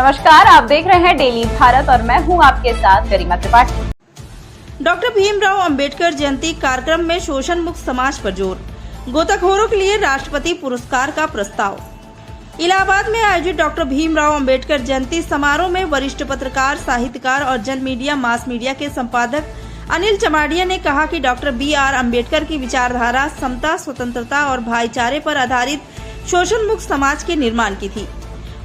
नमस्कार, आप देख रहे हैं डेली भारत और मैं हूं आपके साथ गरिमा त्रिपाठी। डॉक्टर भीमराव अंबेडकर जयंती कार्यक्रम में शोषण मुक्त समाज पर जोर, गोताखोरों के लिए राष्ट्रपति पुरस्कार का प्रस्ताव। इलाहाबाद में आयोजित डॉक्टर भीमराव अंबेडकर जयंती समारोह में वरिष्ठ पत्रकार, साहित्यकार और जन मीडिया मास मीडिया के संपादक अनिल चमाडिया ने कहा कि डॉक्टर बी.आर. अंबेडकर की विचारधारा समता, स्वतंत्रता और भाईचारे पर आधारित शोषण मुक्त समाज के निर्माण की थी।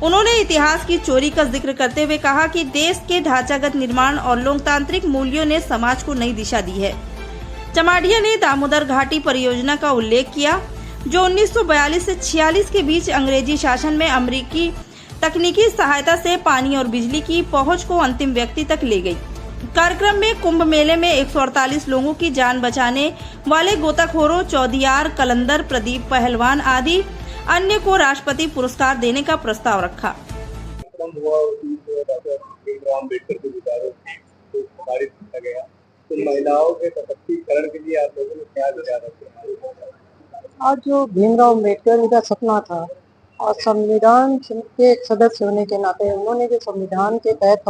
उन्होंने इतिहास की चोरी का जिक्र करते हुए कहा कि देश के ढांचागत निर्माण और लोकतांत्रिक मूल्यों ने समाज को नई दिशा दी है। चमाडिया ने दामोदर घाटी परियोजना का उल्लेख किया, जो 1942 से 46 के बीच अंग्रेजी शासन में अमेरिकी तकनीकी सहायता से पानी और बिजली की पहुंच को अंतिम व्यक्ति तक ले गई। कार्यक्रम में कुंभ मेले में 148 लोगों की जान बचाने वाले गोताखोरों चौधियार, कलंदर, प्रदीप पहलवान आदि अन्य को राष्ट्रपति पुरस्कार देने का प्रस्ताव रखा। महिलाओं के सशक्तिकरण के लिए आप लोगों ने क्या विचार रखे? आज जो भीमराव अंबेडकर का सपना था और संविधान के एक सदस्य होने के नाते उन्होंने जो संविधान के तहत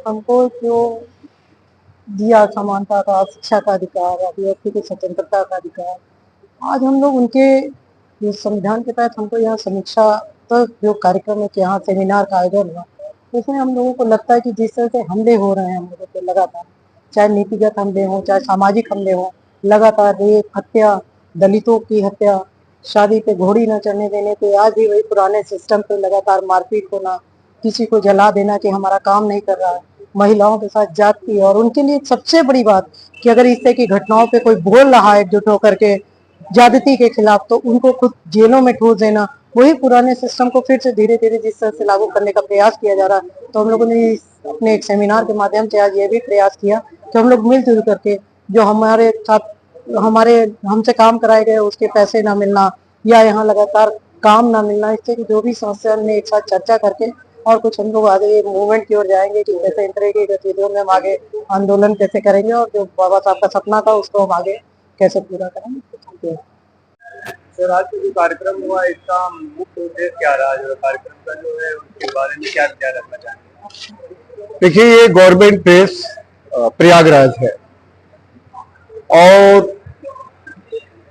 हमको जो दिया, समानता का, शिक्षा का अधिकार, अभिव्यक्ति की स्वतंत्रता का अधिकार, आज हम लोग उनके संविधान के तहत हमको यहाँ समीक्षा जो कार्यक्रम है कि यहाँ सेमिनार का आयोजन हुआ, उसमें हम लोगों को लगता है कि जिस तरह से हमले हो रहे हैं हम लोगों पे लगातार, चाहे नीतिगत हमले हों, चाहे सामाजिक हमले हों, लगातार रेप, हत्या, दलितों की हत्या, शादी पे घोड़ी न चढ़ने देने पे, आज भी वही पुराने सिस्टम पे लगातार मारपीट होना, किसी को जला देना कि हमारा काम नहीं कर रहा है, महिलाओं के साथ जाति। और उनके लिए सबसे बड़ी बात कि अगर इस तरह की घटनाओं पे कोई बोल रहा है एकजुट होकर के ज्यादती के खिलाफ, तो उनको खुद जेलों में ठूस देना, वही पुराने सिस्टम को फिर से धीरे धीरे जिस तरह से लागू करने का प्रयास किया जा रहा है। तो हम लोगों ने अपने एक सेमिनार के माध्यम से आज ये भी प्रयास किया कि हम लोग मिलजुल करके जो हमारे साथ हमसे काम कराए गए उसके पैसे ना मिलना या यहाँ लगातार काम ना मिलना, इससे कि जो भी समस्या में एक साथ चर्चा करके और कुछ हम लोग आगे मूवमेंट की ओर जाएंगे कि कैसे इन तरह की गतिविधियों में हम आगे आंदोलन कैसे करेंगे और जो बाबा साहब का सपना था उसको हम आगे कैसे पूरा करेंगे। सर, आज जो कार्यक्रम हुआ इसका मुख्य उद्देश्य क्या रहा? जो कार्यक्रम का जो है उसके बारे में क्या विचार रखना चाहेंगे? देखिए, ये गवर्नमेंट प्रेस प्रयागराज है और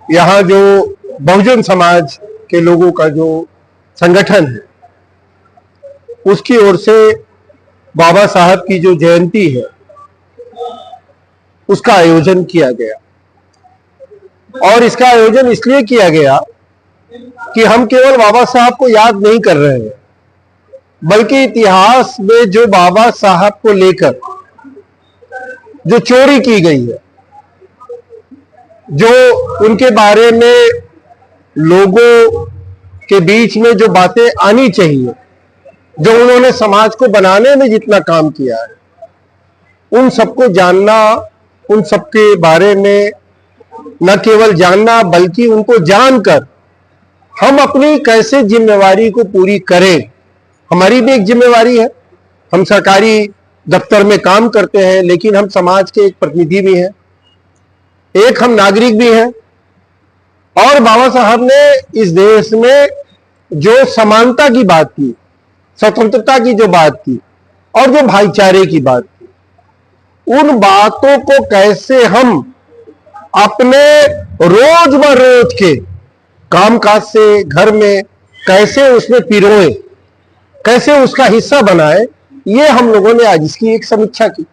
यहाँ जो बहुजन समाज के लोगों का जो संगठन है उसकी ओर से बाबा साहब की जो जयंती है उसका आयोजन किया गया। और इसका आयोजन इसलिए किया गया कि हम केवल बाबा साहब को याद नहीं कर रहे हैं, बल्कि इतिहास में जो बाबा साहब को लेकर जो चोरी की गई है, जो उनके बारे में लोगों के बीच में जो बातें आनी चाहिए, जो उन्होंने समाज को बनाने में जितना काम किया है, उन सबको जानना, उन सबके बारे में न केवल जानना बल्कि उनको जानकर हम अपनी कैसे जिम्मेवारी को पूरी करें। हमारी भी एक जिम्मेवारी है, हम सरकारी दफ्तर में काम करते हैं लेकिन हम समाज के एक प्रतिनिधि भी हैं, एक हम नागरिक भी हैं। और बाबा साहब ने इस देश में जो समानता की बात की, स्वतंत्रता की जो बात की और जो भाईचारे की बात की, उन बातों को कैसे हम अपने रोज के कामकाज से घर में कैसे उसमें पिरोए, कैसे उसका हिस्सा बनाए, ये हम लोगों ने आज इसकी एक समीक्षा की।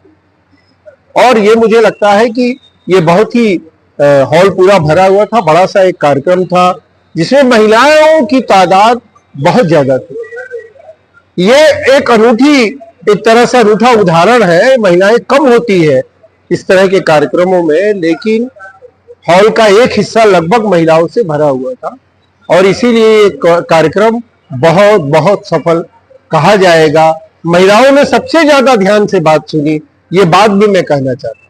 और ये मुझे लगता है कि ये बहुत ही हॉल पूरा भरा हुआ था, बड़ा सा एक कार्यक्रम था जिसमें महिलाओं की तादाद बहुत ज्यादा थी। ये एक एक तरह से अनूठा उदाहरण है। महिलाएं कम होती है इस तरह के कार्यक्रमों में, लेकिन हॉल का एक हिस्सा लगभग महिलाओं से भरा हुआ था और इसीलिए कार्यक्रम बहुत बहुत सफल कहा जाएगा। महिलाओं ने सबसे ज्यादा ध्यान से बात सुनी, ये बात भी मैं कहना चाहता हूं।